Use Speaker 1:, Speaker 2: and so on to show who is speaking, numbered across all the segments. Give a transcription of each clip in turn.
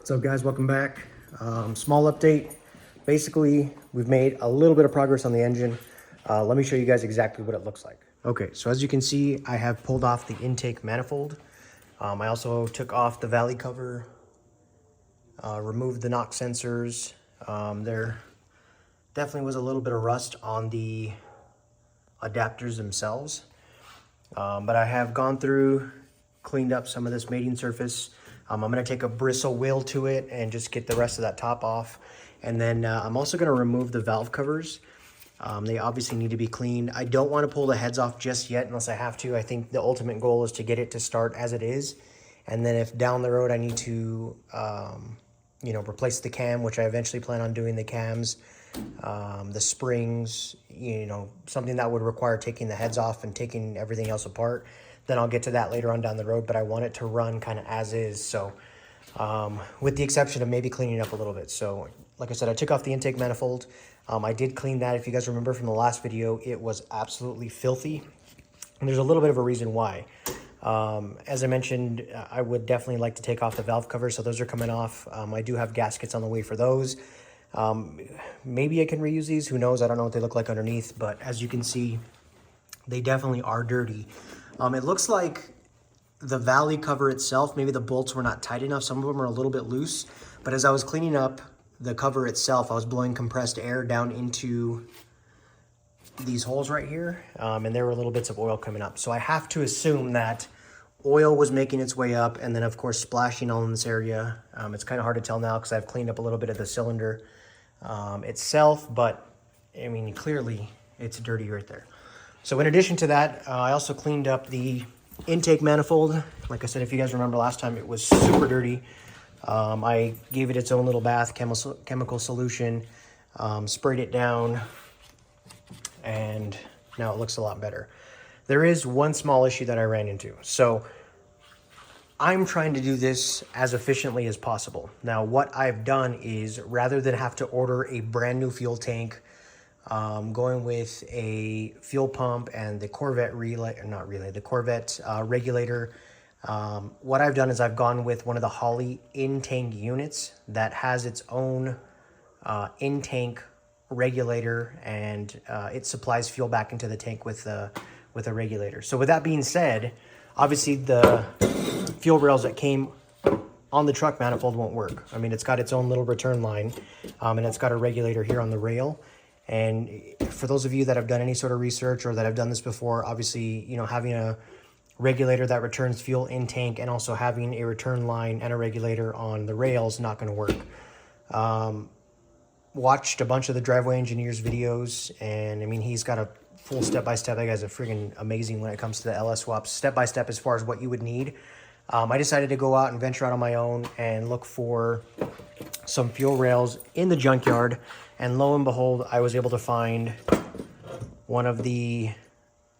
Speaker 1: What's up, guys? Welcome back. Small update. Basically, we've made a little bit of progress on the engine. Let me show you guys exactly what it looks like. Okay, so as you can see, I have pulled off the intake manifold. I also took off the valley cover, removed the knock sensors. There definitely was a little bit of rust on the adapters themselves. But I have gone through, cleaned up some of this mating surface. I'm going to take a bristle wheel to it and just get the rest of that top off. And then I'm also going to remove the valve covers. They obviously need to be cleaned. I don't want to pull the heads off just yet unless I have to. I think the ultimate goal is to get it to start as it is. And then if down the road I need to, replace the cam, which I eventually plan on doing the cams, the springs, something that would require taking the heads off and taking everything else apart, then I'll get to that later on down the road, but I want it to run kind of as is. So with the exception of maybe cleaning up a little bit. So like I said, I took off the intake manifold. I did clean that. If you guys remember from the last video, it was absolutely filthy. And there's a little bit of a reason why. As I mentioned, I would definitely like to take off the valve covers. So those are coming off. I do have gaskets on the way for those. Maybe I can reuse these. Who knows? I don't know what they look like underneath, but as you can see, they definitely are dirty. It looks like the valley cover itself, maybe the bolts were not tight enough. Some of them are a little bit loose, but as I was cleaning up the cover itself, I was blowing compressed air down into these holes right here, and there were little bits of oil coming up. So I have to assume that oil was making its way up and then of course splashing all in this area. It's kind of hard to tell now because I've cleaned up a little bit of the cylinder itself, but I mean, clearly it's dirty right there. So in addition to that, I also cleaned up the intake manifold. Like I said, if you guys remember last time, it was super dirty. I gave it its own little bath, chemical solution, sprayed it down, and now it looks a lot better. There is one small issue that I ran into. So I'm trying to do this as efficiently as possible. Now, what I've done is rather than have to order a brand new fuel tank, going with a fuel pump and the Corvette regulator. What I've done is I've gone with one of the Holley in-tank units that has its own in-tank regulator, and it supplies fuel back into the tank with a regulator. So with that being said, obviously the fuel rails that came on the truck manifold won't work. I mean, it's got its own little return line, and it's got a regulator here on the rail. And for those of you that have done any sort of research or that have done this before, obviously, having a regulator that returns fuel in tank and also having a return line and a regulator on the rail is not going to work. Watched a bunch of the driveway engineer's videos, and I mean, he's got a full step-by-step. That guy's a friggin' amazing when it comes to the LS swaps, step-by-step as far as what you would need. I decided to go out and venture out on my own and look for some fuel rails in the junkyard. And lo and behold, I was able to find one of the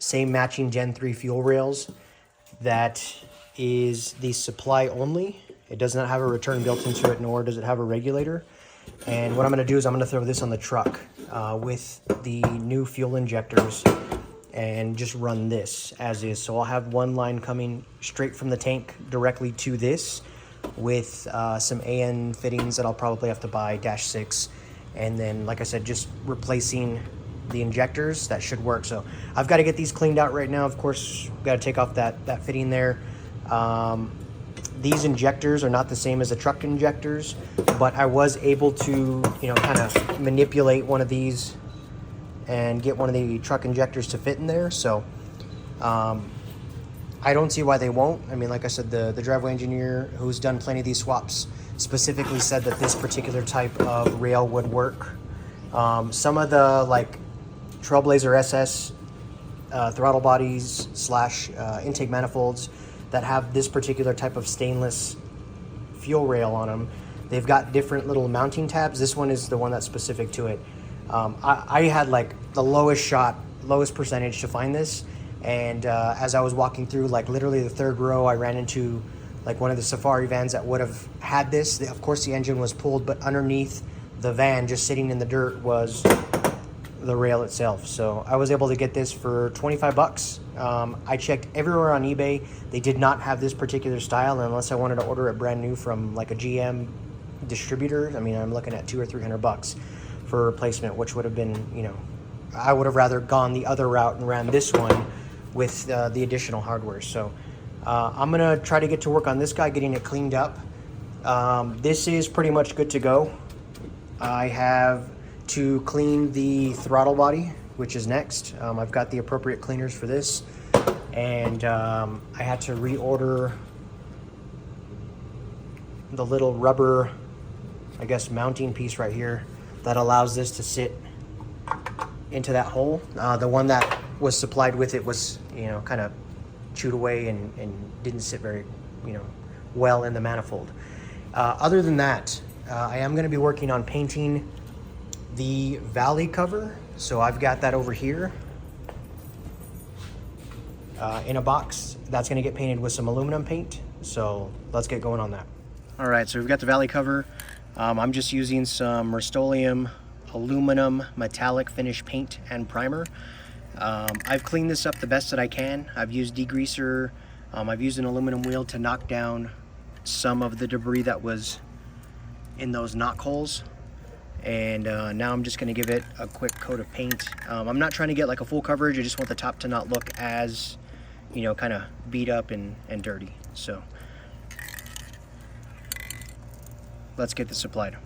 Speaker 1: same matching Gen 3 fuel rails that is the supply only. It does not have a return built into it, nor does it have a regulator. And what I'm going to do is I'm going to throw this on the truck with the new fuel injectors and just run this as is. So I'll have one line coming straight from the tank directly to this with some AN fittings that I'll probably have to buy, -6. And then, like I said, just replacing the injectors. That should work. So I've got to get these cleaned out right now. Of course, we've got to take off that fitting there. These injectors are not the same as the truck injectors, but I was able to, kind of manipulate one of these and get one of the truck injectors to fit in there. So I don't see why they won't. I mean, like I said, the driveway engineer who's done plenty of these swaps specifically said that this particular type of rail would work. Some of the Trailblazer SS throttle bodies / intake manifolds that have this particular type of stainless fuel rail on them, they've got different little mounting tabs. This one is the one that's specific to it. I had the lowest percentage to find this, and as I was walking through, literally the third row, I ran into one of the safari vans that would have had this. Of course, the engine was pulled, but underneath the van, just sitting in the dirt, was the rail itself. So I was able to get this for 25 bucks. I checked everywhere on eBay. They did not have this particular style unless I wanted to order it brand new from a GM distributor, I mean, I'm looking at $200 or $300 for a replacement, which would have been, you know, I would have rather gone the other route and ran this one with the additional hardware. So I'm gonna try to get to work on this guy, getting it cleaned up. This is pretty much good to go. I have to clean the throttle body, which is next. I've got the appropriate cleaners for this, and I had to reorder the little rubber, I guess, mounting piece right here that allows this to sit into that hole. The one that was supplied with it was, you know, kind of chewed away and didn't sit very, you know, well in the manifold. Other than that, I am going to be working on painting the valley cover. So I've got that over here in a box. That's going to get painted with some aluminum paint. So let's get going on that. All right, so we've got the valley cover. I'm just using some Rust-Oleum aluminum metallic finish paint and primer. I've cleaned this up the best that I can. I've used degreaser. I've used an aluminum wheel to knock down some of the debris that was in those knock holes. And now I'm just gonna give it a quick coat of paint. I'm not trying to get like a full coverage. I just want the top to not look as, you know, kind of beat up and dirty. So let's get this applied.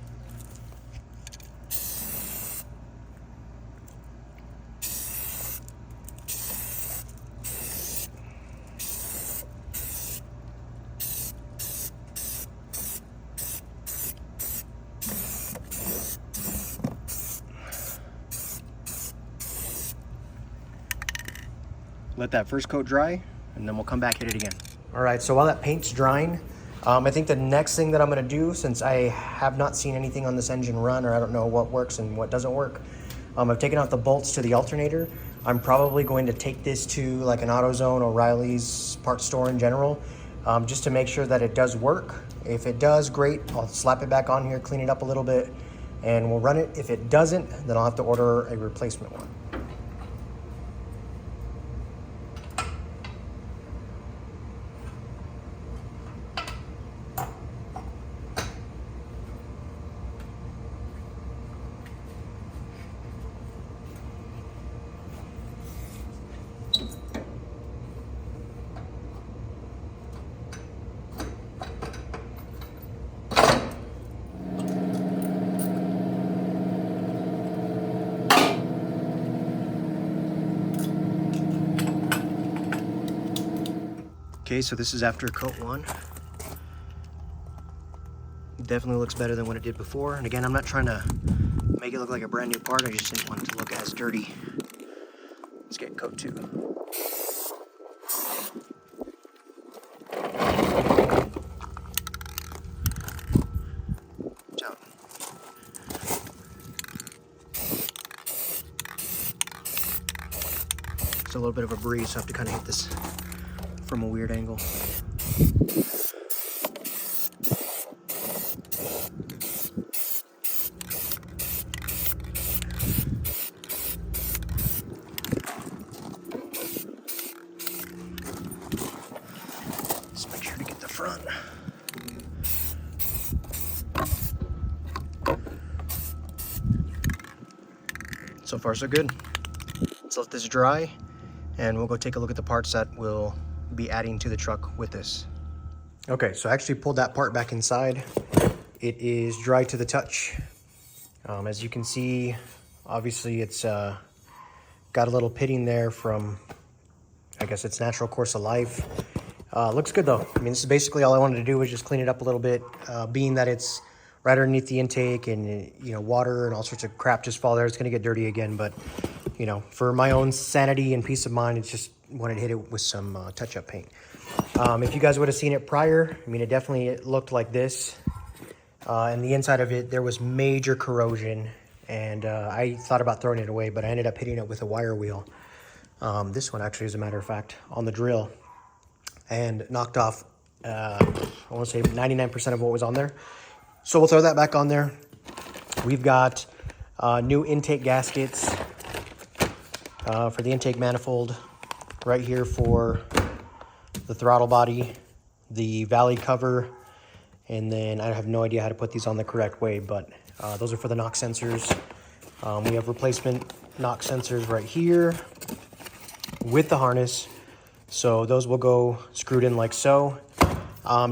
Speaker 1: Let that first coat dry, and then we'll come back, hit it again. All right, so while that paint's drying, I think the next thing that I'm gonna do, since I have not seen anything on this engine run, or I don't know what works and what doesn't work, I've taken out the bolts to the alternator. I'm probably going to take this to like an AutoZone, O'Reilly's parts store in general, just to make sure that it does work. If it does, great. I'll slap it back on here, clean it up a little bit, and we'll run it. If it doesn't, then I'll have to order a replacement one. Okay, so this is after coat one. It definitely looks better than what it did before. And again, I'm not trying to make it look like a brand new part. I just didn't want it to look as dirty. Let's get coat two. Down. It's a little bit of a breeze, so I have to kind of hit this from a weird angle. Just make sure to get the front. So far so good. Let's let this dry and we'll go take a look at the parts that will be adding to the truck with this. Okay, so I actually pulled that part back inside. It is dry to the touch. As you can see, obviously it's got a little pitting there from, I guess, its natural course of life. Looks good though. I mean, this is basically all I wanted to do was just clean it up a little bit, being that it's right underneath the intake and, you know, water and all sorts of crap just fall there. It's gonna get dirty again, but, you know, for my own sanity and peace of mind, it's just wanted to hit it with some touch-up paint. If you guys would have seen it prior, I mean, it definitely looked like this. And the inside of it, there was major corrosion, and I thought about throwing it away, but I ended up hitting it with a wire wheel. This one actually, as a matter of fact, on the drill, and knocked off, I want to say 99% of what was on there. So we'll throw that back on there. We've got new intake gaskets for the intake manifold right here for the throttle body, the valley cover, And then I have no idea how to put these on the correct way, but those are for the knock sensors. We have replacement knock sensors right here with the harness. So those will go screwed in like so.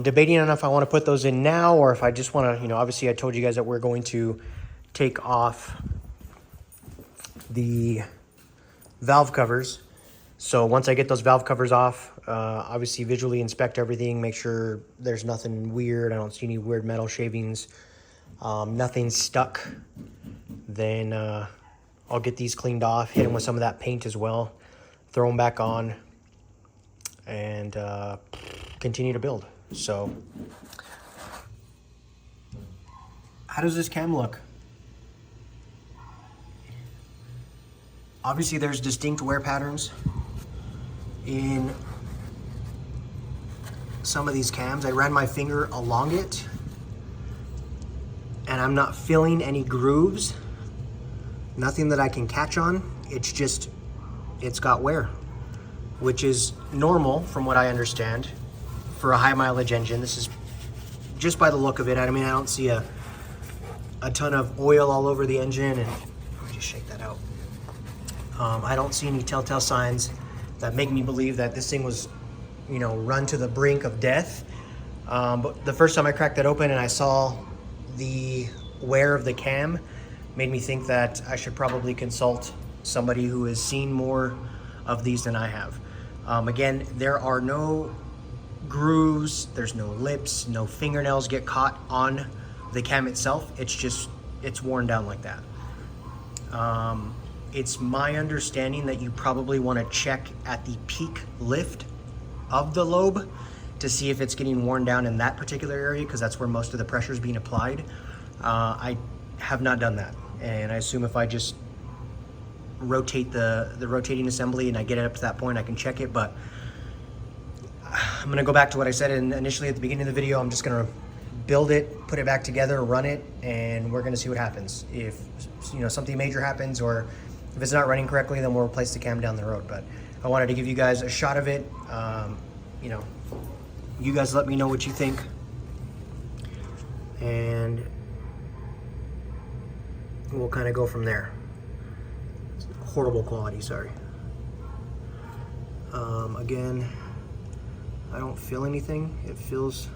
Speaker 1: Debating on if I want to put those in now or if I just want to, obviously I told you guys that we're going to take off the valve covers. So once I get those valve covers off, obviously visually inspect everything, make sure there's nothing weird. I don't see any weird metal shavings, nothing stuck. Then I'll get these cleaned off, hit them with some of that paint as well, throw them back on, and continue to build. So how does this cam look? Obviously there's distinct wear patterns in some of these cams. I ran my finger along it and I'm not feeling any grooves, nothing that I can catch on. It's just, it's got wear, which is normal from what I understand for a high mileage engine. This is just by the look of it. I mean, I don't see a ton of oil all over the engine, and let me just shake that out. I don't see any telltale signs that make me believe that this thing was, run to the brink of death. But the first time I cracked that open and I saw the wear of the cam, made me think that I should probably consult somebody who has seen more of these than I have. Again, there are no grooves, there's no lips, no fingernails get caught on the cam itself. It's just, it's worn down like that. It's my understanding that you probably want to check at the peak lift of the lobe to see if it's getting worn down in that particular area, because that's where most of the pressure is being applied. I have not done that, and I assume if I just rotate the rotating assembly and I get it up to that point, I can check it. But I'm gonna go back to what I said initially at the beginning of the video. I'm just gonna build it, put it back together, run it, and we're gonna see what happens. If something major happens, or if it's not running correctly, then we'll replace the cam down the road. But I wanted to give you guys a shot of it. You guys let me know what you think, and we'll kind of go from there. Horrible quality, sorry. Again, I don't feel anything. It feels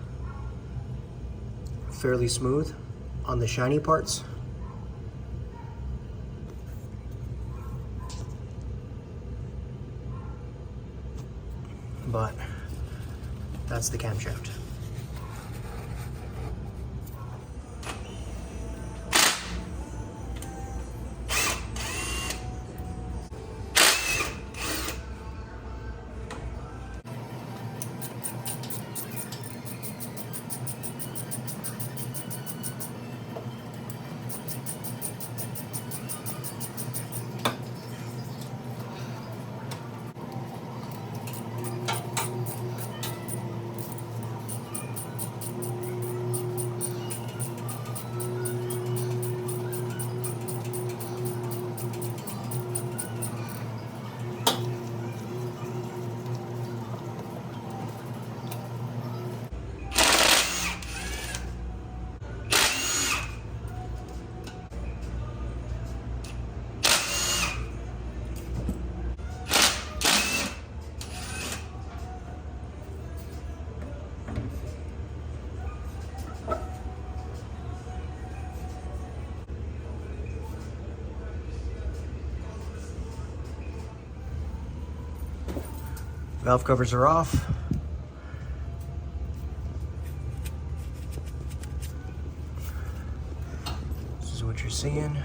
Speaker 1: fairly smooth on the shiny parts. But that's the camshaft. Valve covers are off. This is what you're seeing.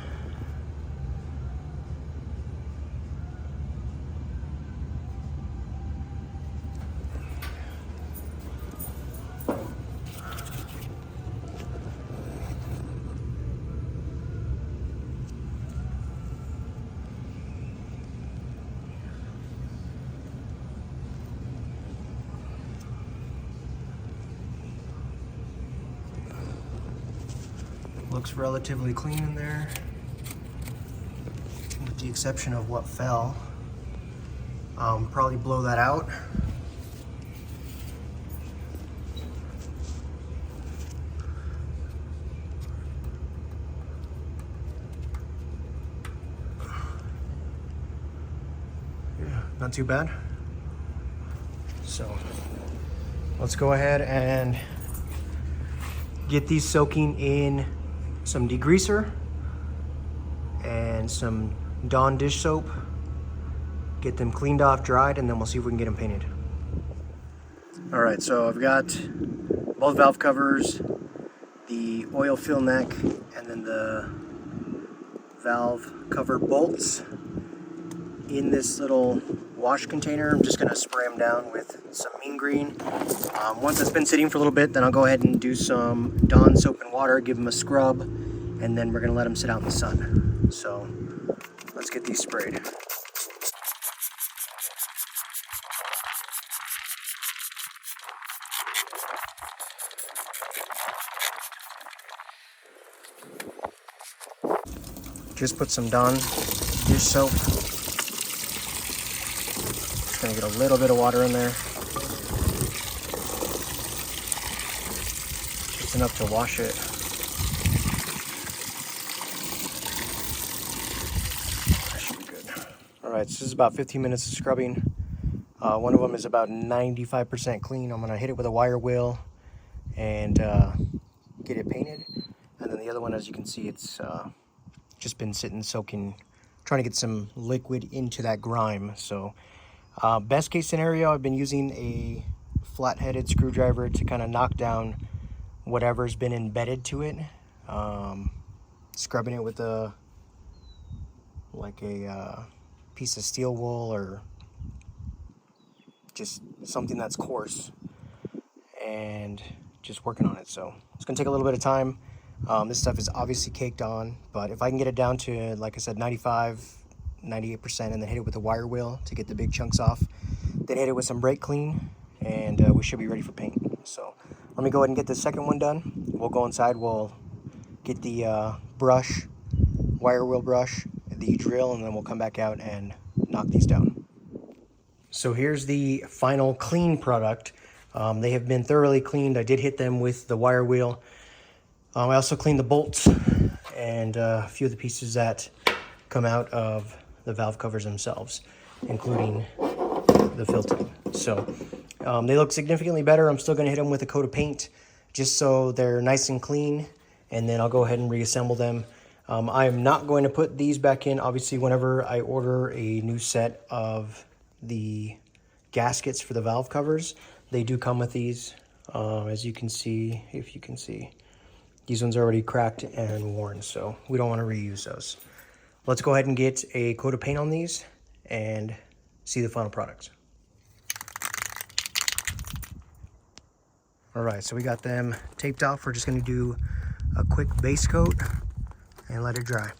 Speaker 1: Looks relatively clean in there, with the exception of what fell. Probably blow that out. not too bad. So let's go ahead and get these soaking in some degreaser and some Dawn dish soap. Get them cleaned off, dried, and then we'll see if we can get them painted. All right, so I've got both valve covers, the oil fill neck, and then the valve cover bolts in this little wash container. I'm just gonna spray them down with some mean green. Once it's been sitting for a little bit, then I'll go ahead and do some Dawn soap and water, give them a scrub, and then we're gonna let them sit out in the sun. So let's get these sprayed. Just put some Dawn dish soap. Just gonna get a little bit of water in there. Just enough to wash it. That should be good. All right, so this is about 15 minutes of scrubbing. One of them is about 95% clean. I'm gonna hit it with a wire wheel and get it painted. And then the other one, as you can see, it's just been sitting soaking, trying to get some liquid into that grime. So best case scenario, I've been using a flat-headed screwdriver to kind of knock down whatever's been embedded to it, scrubbing it with a piece of steel wool or just something that's coarse, and just working on it. So it's gonna take a little bit of time. This stuff is obviously caked on, but if I can get it down to, like I said, 98%, and then hit it with a wire wheel to get the big chunks off, then hit it with some brake clean, and we should be ready for paint. So let me go ahead and get the second one done. We'll go inside, we'll get the brush, wire wheel brush, the drill, and then we'll come back out and knock these down. So here's the final clean product. They have been thoroughly cleaned. I did hit them with the wire wheel. I also cleaned the bolts and a few of the pieces that come out of the valve covers themselves, including the filter. So they look significantly better. I'm still going to hit them with a coat of paint just so they're nice and clean, and then I'll go ahead and reassemble them. I am not going to put these back in. Obviously, whenever I order a new set of the gaskets for the valve covers, they do come with these. As you can see, if you can see, these ones are already cracked and worn, so we don't want to reuse those. Let's go ahead and get a coat of paint on these and see the final product. All right, so we got them taped off. We're just going to do a quick base coat and let it dry.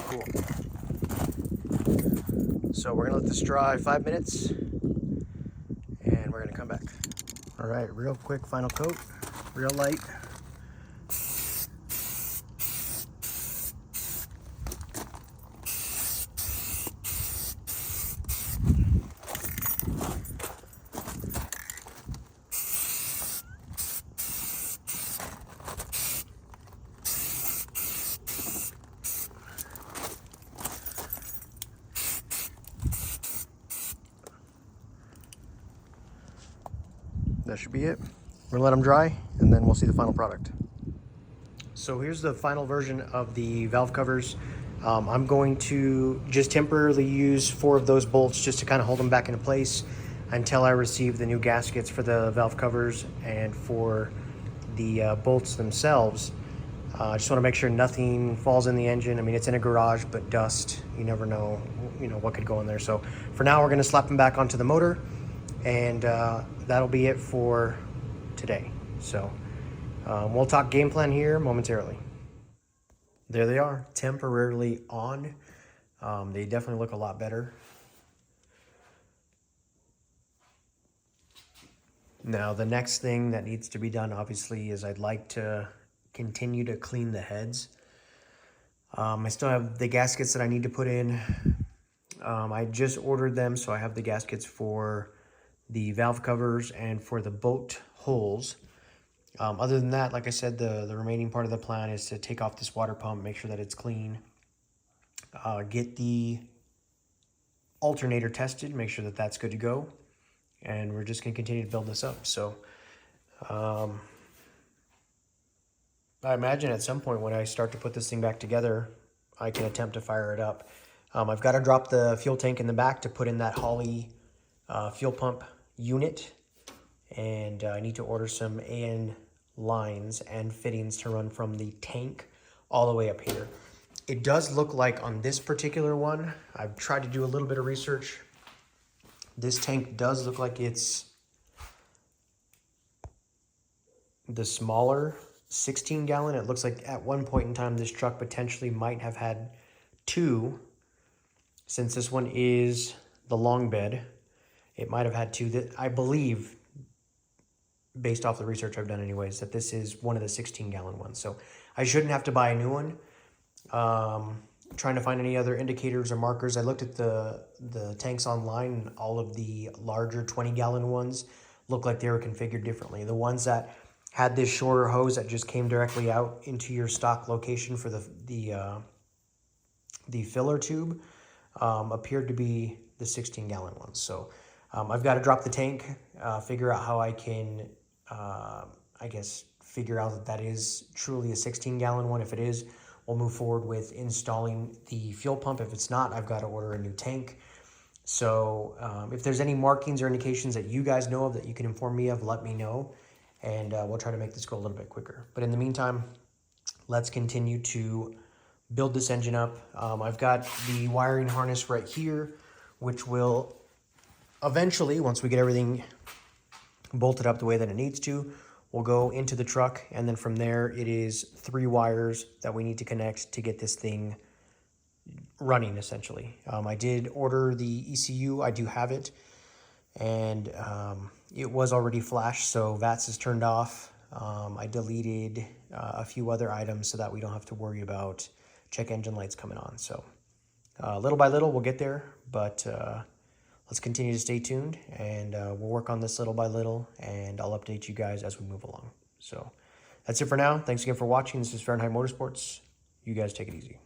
Speaker 1: Cool. So we're gonna let this dry 5 minutes and we're gonna come back. All right, real quick final coat, real light. That should be it. We're gonna let them dry and then we'll see the final product. So here's the final version of the valve covers. I'm going to just temporarily use 4 of those bolts just to kind of hold them back into place until I receive the new gaskets for the valve covers and for the bolts themselves. I just want to make sure nothing falls in the engine. I mean, it's in a garage, but dust, you never know, what could go in there. So for now, we're going to slap them back onto the motor, and that'll be it for today. So we'll talk game plan here momentarily. There they are, temporarily on. They definitely look a lot better. Now, the next thing that needs to be done, obviously, is I'd like to continue to clean the heads. I still have the gaskets that I need to put in. I just ordered them, so I have the gaskets for the valve covers and for the boat holes. Other than that, like I said, the remaining part of the plan is to take off this water pump, make sure that it's clean, get the alternator tested, make sure that that's good to go, and we're just going to continue to build this up. So I imagine at some point when I start to put this thing back together, I can attempt to fire it up. I've got to drop the fuel tank in the back to put in that Holley fuel pump unit, and I need to order some AN lines and fittings to run from the tank all the way up here. It does look like on this particular one, I've tried to do a little bit of research. This tank does look like it's the smaller 16 gallon. It looks like at one point in time this truck potentially might have had 2. Since this one is the long bed, it might have had 2. That I believe, based off the research I've done anyways, that this is one of the 16 gallon ones. So I shouldn't have to buy a new one. Trying to find any other indicators or markers. I looked at the tanks online, and all of the larger 20 gallon ones look like they were configured differently. The ones that had this shorter hose that just came directly out into your stock location for the filler tube appeared to be the 16 gallon ones. So I've got to drop the tank, figure out how I can, I guess, figure out that is truly a 16 gallon one. If it is, we'll move forward with installing the fuel pump. If it's not, I've got to order a new tank. So if there's any markings or indications that you guys know of that you can inform me of, let me know, and we'll try to make this go a little bit quicker. But in the meantime, let's continue to build this engine up. I've got the wiring harness right here, which will eventually, once we get everything bolted up the way that it needs to, we'll go into the truck, and then from there it is 3 wires that we need to connect to get this thing running, essentially. I did order the ECU. I do have it, and it was already flashed, so VATS is turned off. I deleted a few other items so that we don't have to worry about check engine lights coming on. So little by little we'll get there, but let's continue to stay tuned, and we'll work on this little by little, and I'll update you guys as we move along. So that's it for now. Thanks again for watching. This is Fahrenheit Motorsports. You guys take it easy.